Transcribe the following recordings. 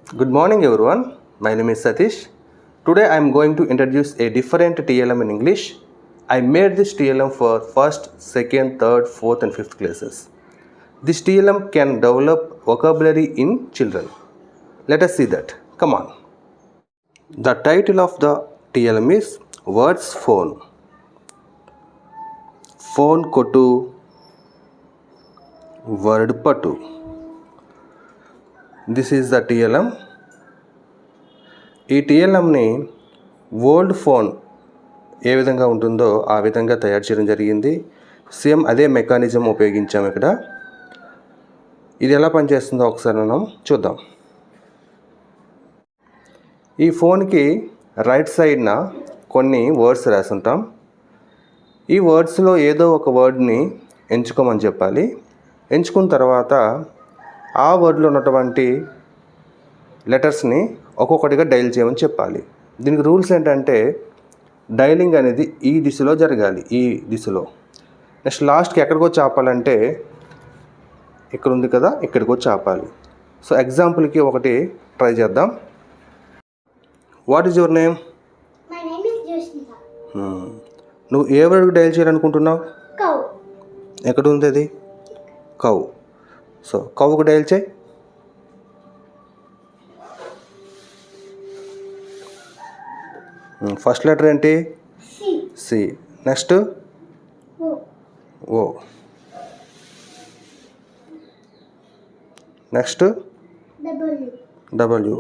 Good morning everyone. My name is Satish. Today I am going to introduce a different TLM in English. I made this TLM for first, second, third, fourth and fifth classes. This TLM can develop vocabulary in children. Let us see that. Come on. The title of the TLM is Words Phone. Phone kotu, word patu. This is the TLM. ఈ టీఎల్ఎంని old phone ఏ విధంగా ఉంటుందో ఆ విధంగా తయారు చేయడం జరిగింది. Same అదే mechanism ఉపయోగించాము ఇక్కడ. ఇది ఎలా పనిచేస్తుందో ఒకసారి మనం చూద్దాం. ఈ ఫోన్కి రైట్ సైడ్న కొన్ని వర్డ్స్ రాసుంటాం. ఈ వర్డ్స్లో ఏదో ఒక వర్డ్ని ఎంచుకోమని చెప్పాలి. ఎంచుకున్న తర్వాత ఆ వర్డ్లో ఉన్నటువంటి లెటర్స్ని ఒక్కొక్కటిగా డైల్ చేయమని చెప్పాలి. దీనికి రూల్స్ ఏంటంటే డైలింగ్ అనేది ఈ దిశలో జరగాలి, ఈ దిశలో. నెక్స్ట్ లాస్ట్కి ఎక్కడికో ఆపాలంటే ఇక్కడ ఉంది కదా, ఇక్కడికి వచ్చి ఆపాలి. సో ఎగ్జాంపుల్కి ఒకటి ట్రై చేద్దాం. What is your name? నువ్వు ఏ వర్డ్ డైల్ చేయాలనుకుంటున్నావు? ఎక్కడ ఉంది అది? కౌ. సో కౌకు డైల్ చేయి. ఫస్ట్ లెటర్ ఏంటి? C. Next O. Next W.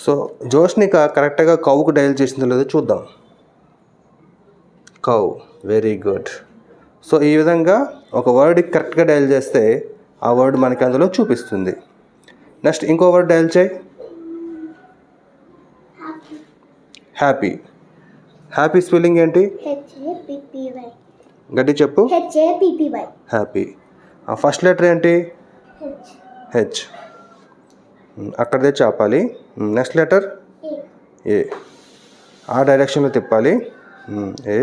So Jyoshnika కరెక్ట్గా కౌకు డైల్ చేసిందో లేదో చూద్దాం. కౌ. Very good. సో ఈ విధంగా ఒక వర్డ్కి కరెక్ట్గా డైల్ చేస్తే ఆ వర్డ్ మనకి అందులో చూపిస్తుంది. నెక్స్ట్ ఇంకో వర్డ్ డైల్ చేయి. హ్యాపీ. హ్యాపీ స్పెల్లింగ్ ఏంటి? గట్టి చెప్పు. హ్యాపీ. ఫస్ట్ లెటర్ ఏంటి? హెచ్. అక్కడదే చాపాలి. Next letter A. ఆ డైరెక్షన్లో తిప్పాలి. A.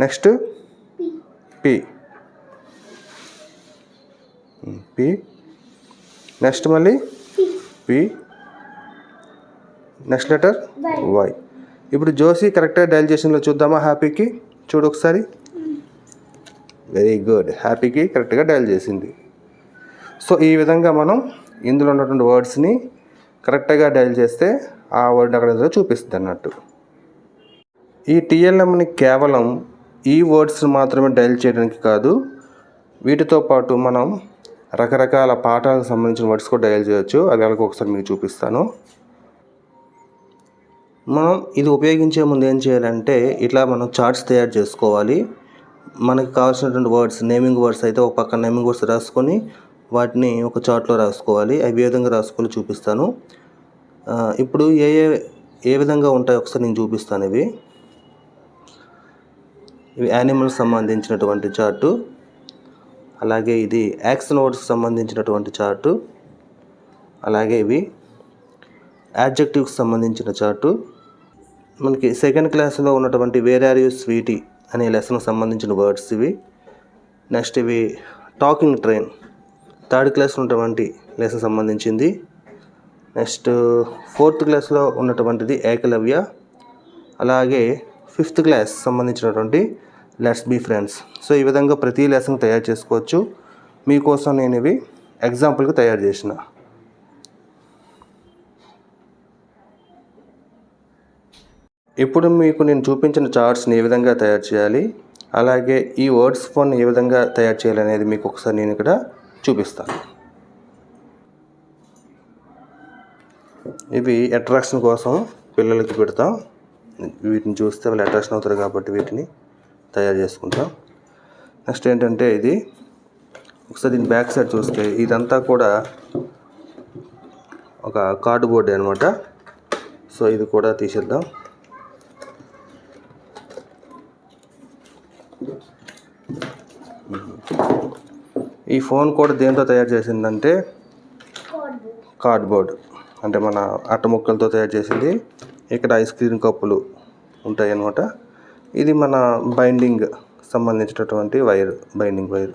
Next P. P. Next మళ్ళీ పి. Next letter Y. ఇప్పుడు జోసి కరెక్ట్గా డైల్ చేసిందో చూద్దామా హ్యాపీకి? చూడు ఒకసారి. Very good. హ్యాపీకి కరెక్ట్గా డైల్ చేసింది. సో ఈ విధంగా మనం ఇందులో ఉన్నటువంటి వర్డ్స్ని కరెక్ట్గా డైల్ చేస్తే ఆ వర్డ్ అక్కడ చూపిస్తుంది అన్నట్టు. ఈ టీఎల్ఎంని కేవలం ఈ వర్డ్స్ మాత్రమే డైల్ చేయడానికి కాదు, వీటితో పాటు మనం రకరకాల పాఠాలకు సంబంధించిన వర్డ్స్ కూడా డైల్ చేయొచ్చు. అవి ఎలాగో ఒకసారి మీకు చూపిస్తాను. మనం ఇది ఉపయోగించే ముందు ఏం చేయాలంటే ఇట్లా మనం చార్ట్స్ తయారు చేసుకోవాలి. మనకు కావాల్సినటువంటి వర్డ్స్, నేమింగ్ వర్డ్స్ అయితే ఒక పక్కన నేమింగ్ వర్డ్స్ రాసుకొని వాటిని ఒక చార్ట్లో రాసుకోవాలి. అవి ఏ విధంగా రాసుకోవాలో చూపిస్తాను. ఇప్పుడు ఏ విధంగా ఉంటాయో ఒకసారి నేను చూపిస్తాను. ఇవి యానిమల్స్ సంబంధించినటువంటి చార్టు, అలాగే ఇది యాక్షన్ వర్డ్స్కి సంబంధించినటువంటి చార్టు, అలాగే ఇవి యాడ్జెక్టివ్స్కి సంబంధించిన చార్టు. మనకి సెకండ్ క్లాస్లో ఉన్నటువంటి వేర్ ఆర్ యూ స్వీటీ అనే లెసన్కి సంబంధించిన వర్డ్స్ ఇవి. నెక్స్ట్ ఇవి టాకింగ్ ట్రైన్, థర్డ్ క్లాస్లో ఉన్నటువంటి లెసన్ సంబంధించింది. నెక్స్ట్ ఫోర్త్ క్లాస్లో ఉన్నటువంటిది ఏకలవ్య, అలాగే ఫిఫ్త్ క్లాస్ సంబంధించినటువంటి లెట్స్ బీ ఫ్రెండ్స్. సో ఈ విధంగా ప్రతి లెసన్ తయారు చేసుకోవచ్చు. మీకోసం నేను ఇవి ఎగ్జాంపుల్కి తయారు చేసిన. ఇప్పుడు మీకు నేను చూపించిన చార్ట్స్ని ఏ విధంగా తయారు చేయాలి, అలాగే ఈ వర్డ్స్ ఫోన్ ఏ విధంగా తయారు చేయాలి అనేది మీకు ఒకసారి నేను ఇక్కడ చూపిస్తాను. ఇవి అట్రాక్షన్ కోసం పిల్లలకి పెడతాం. వీటిని చూస్తే వాళ్ళు అట్రాక్షన్ అవుతారు కాబట్టి వీటిని తయారు చేసుకుంటాం. నెక్స్ట్ ఏంటంటే ఇది ఒకసారి దీని బ్యాక్ సైడ్ చూస్తే ఇదంతా కూడా ఒక కార్డ్బోర్డ్ అనమాట. సో ఇది కూడా తీసేద్దాం. ఈ ఫోన్ కూడా దేంతో తయారు చేసిందంటే కార్డ్బోర్డ్, అంటే మన అట్ట ముక్కలతో తయారు చేసింది. ఇక్కడ ఐస్ క్రీమ్ కప్పులు ఉంటాయి అన్నమాట. ఇది మన బైండింగ్ సంబంధించినటువంటి వైర్, బైండింగ్ వైర్.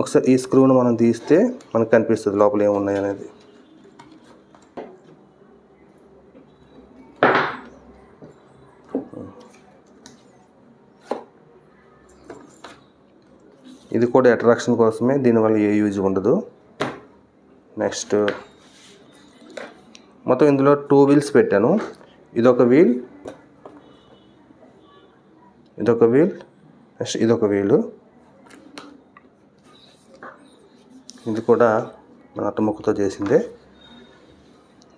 ఒకసారి ఈ స్క్రూను మనం తీస్తే మనకు కనిపిస్తుంది లోపల ఏమున్నాయి అనేది. ఇది కూడా అట్రాక్షన్ కోసమే, దీనివల్ల ఏ యూజ్ ఉండదు. నెక్స్ట్ మొత్తం ఇందులో 2 వీల్స్ పెట్టాను. ఇదొక వీల్, నెక్స్ట్ ఇదొక వీలు. ఇది కూడా మన అట్ట ముక్కతో చేసిందే.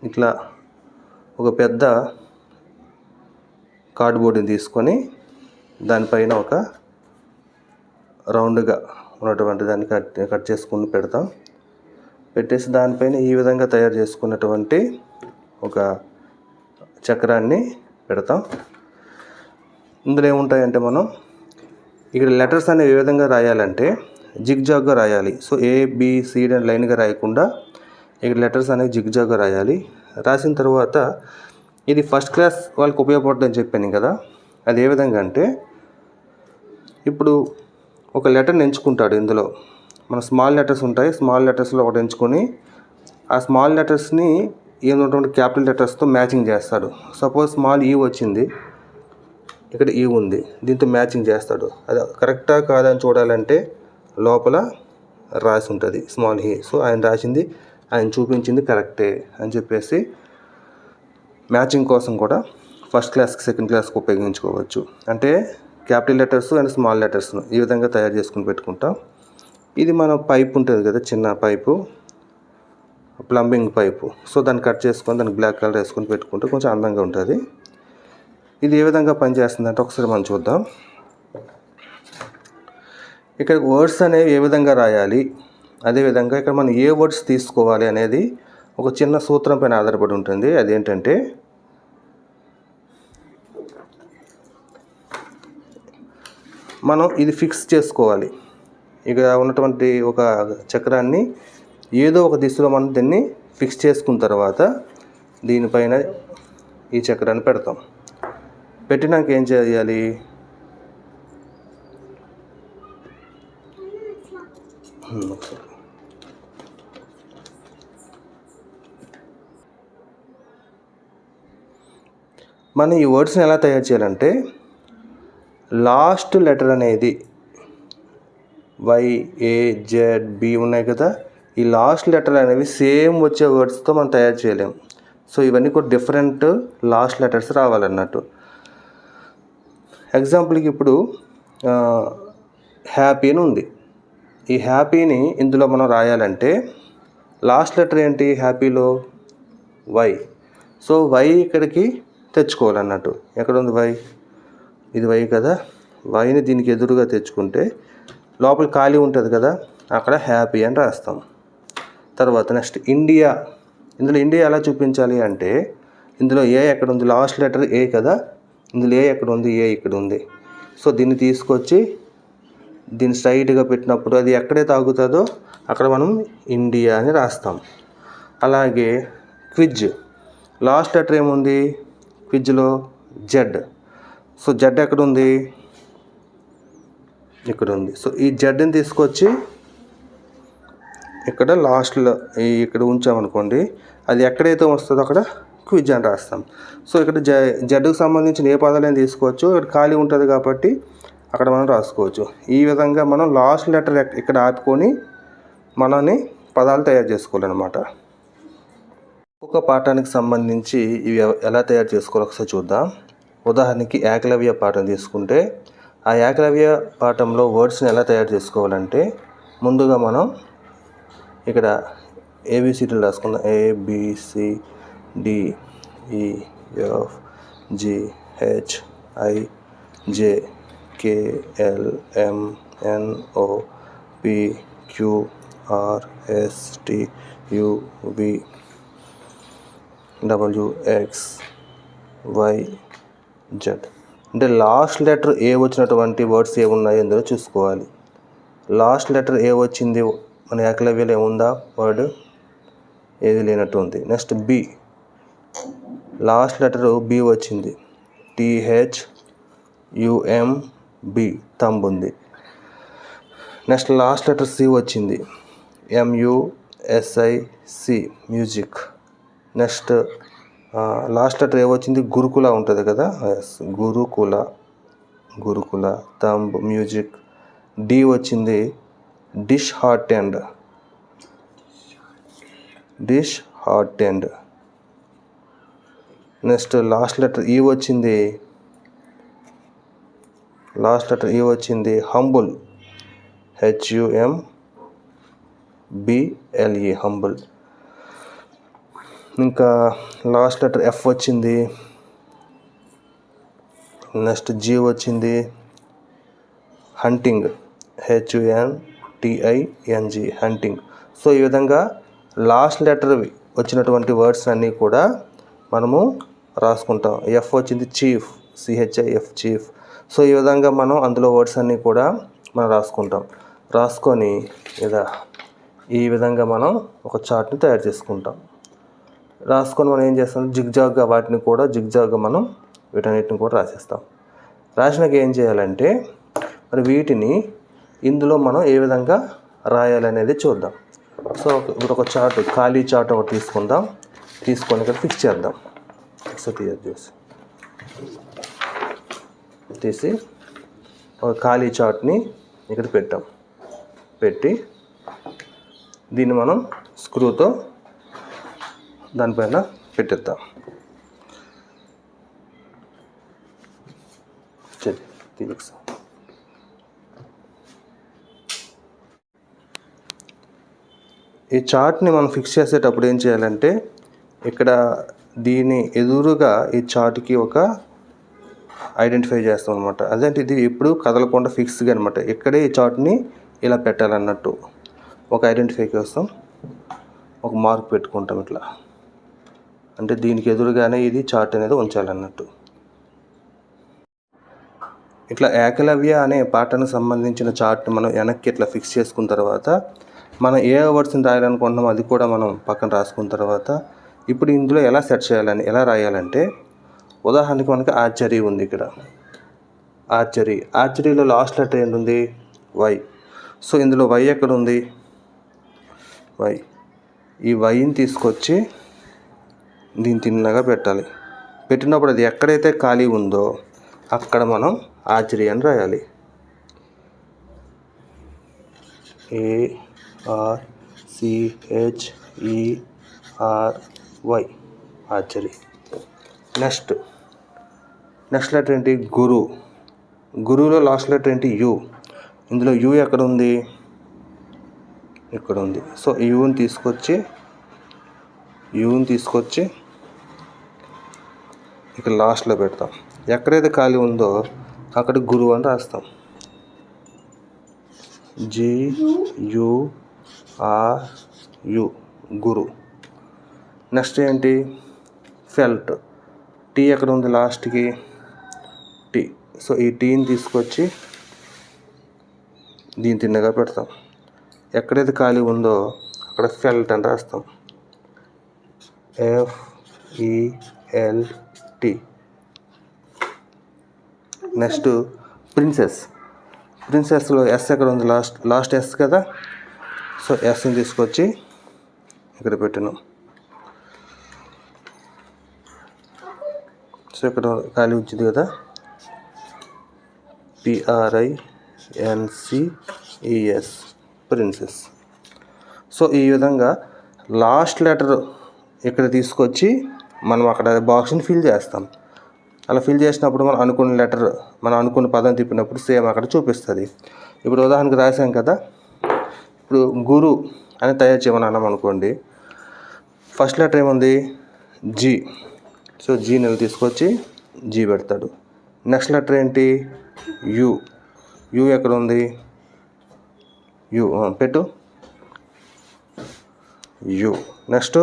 ఇట్లా ఒక పెద్ద కార్డ్బోర్డ్ని తీసుకొని దానిపైన ఒక రౌండ్గా ఉన్నటువంటి దాన్ని కట్ చేసుకుని పెడతాం. పెట్టేసి దానిపైన ఈ విధంగా తయారు చేసుకున్నటువంటి ఒక చక్రాన్ని పెడతాం. ఇందులో ఏముంటాయంటే మనం ఇక్కడ లెటర్స్ అనేవి ఏ విధంగా రాయాలంటే జిగ్జాగ్గా రాయాలి. సో ABCD అని లైన్గా రాయకుండా ఇక్కడ లెటర్స్ అనేవి జిగ్జాగ్గా రాయాలి. రాసిన తర్వాత ఇది ఫస్ట్ క్లాస్ వాళ్ళకి ఉపయోగపడుతుందని చెప్పాను కదా. అది ఏ విధంగా అంటే ఇప్పుడు ఒక లెటర్ని ఎంచుకుంటాడు. ఇందులో మన స్మాల్ లెటర్స్ ఉంటాయి. స్మాల్ లెటర్స్లో ఒకటి ఎంచుకొని ఆ స్మాల్ లెటర్స్ని ఏమున్నటువంటి క్యాపిటల్ లెటర్స్తో మ్యాచింగ్ చేస్తాడు. సపోజ్ స్మాల్ ఈ వచ్చింది, ఇక్కడ ఈ ఉంది, దీంతో మ్యాచింగ్ చేస్తాడు. అది కరెక్టా కాదని చూడాలంటే లోపల రాసి ఉంటుంది స్మాల్ ఈ. సో ఆయన రాసింది, ఆయన చూపించింది కరెక్టే అని చెప్పేసి మ్యాచింగ్ కోసం కూడా ఫస్ట్ క్లాస్కి సెకండ్ క్లాస్కి ఉపయోగించుకోవచ్చు. అంటే క్యాపిటల్ లెటర్స్ అండ్ స్మాల్ లెటర్స్ను ఈ విధంగా తయారు చేసుకుని పెట్టుకుంటాం. ఇది మన పైప్ ఉంటుంది కదా, చిన్న పైపు, ప్లంబింగ్ పైపు. సో దాన్ని కట్ చేసుకొని దానికి బ్లాక్ కలర్ వేసుకొని పెట్టుకుంటే కొంచెం అందంగా ఉంటుంది. ఇది ఏ విధంగా పనిచేస్తుందంటే ఒకసారి మనం చూద్దాం. ఇక్కడ వర్డ్స్ అనేవి ఏ విధంగా రాయాలి, అదేవిధంగా ఇక్కడ మనం ఏ వర్డ్స్ తీసుకోవాలి అనేది ఒక చిన్న సూత్రం పైన ఆధారపడి ఉంటుంది. అదేంటంటే మనం ఇది ఫిక్స్ చేసుకోవాలి. ఇక ఉన్నటువంటి ఒక చక్రాన్ని ఏదో ఒక దిశలో మనం దీన్ని ఫిక్స్ చేసుకున్న తర్వాత దీనిపైన ఈ చక్రాన్ని పెడతాం. పెట్టినాక ఏం చేయాలి, మనం ఈ వర్డ్స్ని ఎలా తయారు చేయాలంటే లాస్ట్ లెటర్ అనేది YAZB ఉన్నాయి కదా, ఈ లాస్ట్ లెటర్ అనేవి సేమ్ వచ్చే వర్డ్స్తో మనం తయారు చేయలేం. సో ఇవన్నీ కూడా డిఫరెంట్ లాస్ట్ లెటర్స్ రావాలన్నట్టు. ఎగ్జాంపుల్కి ఇప్పుడు హ్యాపీ అని ఉంది. ఈ హ్యాపీని ఇందులో మనం రాయాలంటే లాస్ట్ లెటర్ ఏంటి హ్యాపీలో, Y. సో Y ఇక్కడికి తెచ్చుకోవాలన్నట్టు. ఎక్కడ ఉంది Y, ఇది Y కదా, Yని దీనికి ఎదురుగా తెచ్చుకుంటే లోపల ఖాళీ ఉంటుంది కదా, అక్కడ హ్యాపీ అని రాస్తాం. తర్వాత నెక్స్ట్ ఇండియా. ఇందులో ఇండియా ఎలా చూపించాలి అంటే ఇందులో ఏ ఎక్కడ ఉంది, లాస్ట్ లెటర్ ఏ కదా, ఇందులో ఏ ఎక్కడ ఉంది, ఏ ఇక్కడ ఉంది. సో దీన్ని తీసుకొచ్చి దీన్ని స్ట్రైట్గా పెట్టినప్పుడు అది ఎక్కడైతే ఆగుతుందో అక్కడ మనం ఇండియా అని రాస్తాం. అలాగే క్విజ్, లాస్ట్ లెటర్ ఏముంది క్విజ్లో, జెడ్. సో జెడ్ ఎక్కడ ఉంది, ఇక్కడ ఉంది. సో ఈ జెడ్ని తీసుకొచ్చి ఇక్కడ లాస్ట్లో ఇక్కడ ఉంచామనుకోండి, అది ఎక్కడైతే వస్తుందో అక్కడ క్విజ్ అని రాస్తాం. సో ఇక్కడ జెడ్కి సంబంధించిన ఏ పదాలైనా తీసుకోవచ్చు, ఇక్కడ ఖాళీ ఉంటుంది కాబట్టి అక్కడ మనం రాసుకోవచ్చు. ఈ విధంగా మనం లాస్ట్ లెటర్ ఇక్కడ ఆపుకొని మనని పదాలు తయారు చేసుకోవాలన్నమాట. ఒక్కొక్క పాఠానికి సంబంధించి ఇవి ఎలా తయారు చేసుకోవాలో ఒకసారి చూద్దాం. ఉదాహరణకి ఏకలవ్య పాఠం తీసుకుంటే ఆ ఏకలవ్య పాఠంలో వర్డ్స్ని ఎలా తయారు చేసుకోవాలంటే ముందుగా మనం ఇక్కడ ABCDలు రాసుకుందాం. ABCDEFGHIJKLMNOPQRSTUVWXYZ. అంటే లాస్ట్ లెటర్ ఏ వచ్చినటువంటి వర్డ్స్ ఏమున్నాయో ఇందులో చూసుకోవాలి. లాస్ట్ లెటర్ ఏ వచ్చింది మన ఏకలవ్యలో ఏముందా వర్డ్, ఏది లేనట్టు ఉంది. Next B, last letter B వచ్చింది, THUMB థంబ్ ఉంది. నెక్స్ట్ లాస్ట్ లెటర్ సి వచ్చింది, MUSIC music. Next last letter ఏమొచ్చింది, గురుకుల ఉంటుంది కదా, గురుకుల. Thumb music. డి వచ్చింది, dish heart and. Next last letter E వచ్చింది, హంబుల్, HUMBLE హంబుల్. ఇంకా లాస్ట్ లెటర్ ఎఫ్ వచ్చింది. నెక్స్ట్ జీ వచ్చింది, హంటింగ్, HUNTING హంటింగ్. సో ఈ విధంగా లాస్ట్ లెటర్ వచ్చినటువంటి వర్డ్స్ అన్నీ కూడా మనము రాసుకుంటాం. ఎఫ్ వచ్చింది చీఫ్, CHIF చీఫ్. సో ఈ విధంగా మనం అందులో వర్డ్స్ అన్నీ కూడా మనం రాసుకొని ఈ విధంగా మనం ఒక చార్ట్ని తయారు చేసుకుంటాం. రాసుకొని మనం ఏం చేస్తాం, జిగ్జాగ్గా మనం వీటన్నిటిని కూడా రాసేస్తాం. రాసినాక ఏం చేయాలంటే మరి వీటిని ఇందులో మనం ఏ విధంగా రాయాలనేది చూద్దాం. సో ఇప్పుడు ఒక చార్ట్, ఖాళీ చార్ట్ ఒకటి తీసుకొని ఇక్కడ ఫిక్స్ చేద్దాం. తీసి ఒక ఖాళీ చార్ట్ని ఇక్కడ పెట్టి దీన్ని మనం స్క్రూతో దానిపైన పెట్టేద్దాం. ఈ చార్ట్ని మనం ఫిక్స్ చేసేటప్పుడు ఏం చేయాలంటే ఇక్కడ దీని ఎదురుగా ఈ చార్ట్కి ఒక ఐడెంటిఫై చేస్తాం అనమాట. అదేంటి, ఇది ఎప్పుడు కదలకుండా ఫిక్స్గా అనమాట. ఇక్కడే ఈ చార్ట్ని ఇలా పెట్టాలన్నట్టు ఒక ఐడెంటిఫై కోసం ఒక మార్క్ పెట్టుకుంటాం ఇట్లా. అంటే దీనికి ఎదురుగానే ఇది చార్ట్ అనేది ఉంచాలన్నట్టు. ఇట్లా ఏకలవ్య అనే పాఠానికి సంబంధించిన చార్ట్ మనం వెనక్కి ఇట్లా ఫిక్స్ చేసుకున్న తర్వాత మనం ఏ వర్డ్స్ని రాయాలనుకుంటున్నామో అది కూడా మనం పక్కన రాసుకున్న తర్వాత ఇప్పుడు ఇందులో ఎలా రాయాలంటే ఉదాహరణకి మనకి ఆర్చరీ ఉంది. ఇక్కడ ఆర్చరీలో లాస్ట్ లెటర్ ఏంటుంది, వై. సో ఇందులో వై ఎక్కడ ఉంది, ఈ వైని తీసుకొచ్చి దీన్ని తిన్నగా పెట్టాలి. పెట్టినప్పుడు అది ఎక్కడైతే ఖాళీ ఉందో అక్కడ మనం ఆర్చరీ అని రాయాలి. ARCHERY archery. నెక్స్ట్ లెటర్ ఏంటి, గురువులో లాస్ట్ లెటర్ ఏంటి, యు. ఇందులో యు ఎక్కడ ఉంది, ఇక్కడ ఉంది. సో యుని తీసుకొచ్చి ఇక్కడ లాస్ట్లో పెడతాం. ఎక్కడైతే ఖాళీ ఉందో అక్కడ గురువు అని రాస్తాం, GURU గురు. నెక్స్ట్ ఏంటి, ఫెల్ట్. టీ ఎక్కడ ఉంది లాస్ట్కి, టీ. సో ఈ టీని తీసుకొచ్చి దీని తిన్నగా పెడతాం. ఎక్కడైతే ఖాళీ ఉందో అక్కడ ఫెల్ట్ అని రాస్తాం, FELT. నెక్స్ట్ ప్రిన్సెస్లో ఎస్ ఎక్కడ ఉంది, లాస్ట్ ఎస్ కదా. సో ఎస్ని తీసుకొచ్చి ఇక్కడ పెట్టాను. సో ఇక్కడ ఖాళీ వచ్చింది కదా, PRINCES ప్రిన్సెస్. సో ఈ విధంగా లాస్ట్ లెటర్ ఇక్కడ తీసుకొచ్చి మనం అక్కడ బాక్స్ని ఫిల్ చేస్తాం. అలా ఫిల్ చేసినప్పుడు మనం అనుకున్న పదం తిప్పినప్పుడు సేమ్ అక్కడ చూపిస్తుంది. ఇప్పుడు ఉదాహరణకు రాసాం కదా, ఇప్పుడు గురు అని తయారు చేయమని అన్నాం అనుకోండి. ఫస్ట్ లెటర్ ఏముంది, జీ. సో జీని తీసుకొచ్చి జీ పెడతాడు. నెక్స్ట్ లెటర్ ఏంటి, యు ఎక్కడ ఉంది, యు పెట్టు, U. Next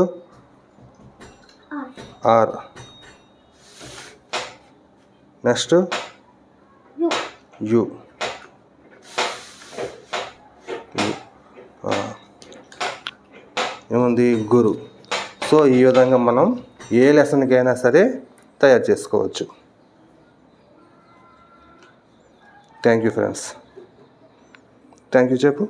R. Next U. ఏముంది, గురు. సో ఈ విధంగా మనం ఏ లెసన్కైనా సరే తయారు చేసుకోవచ్చు. Thank you friends. Thank you చెప్పు.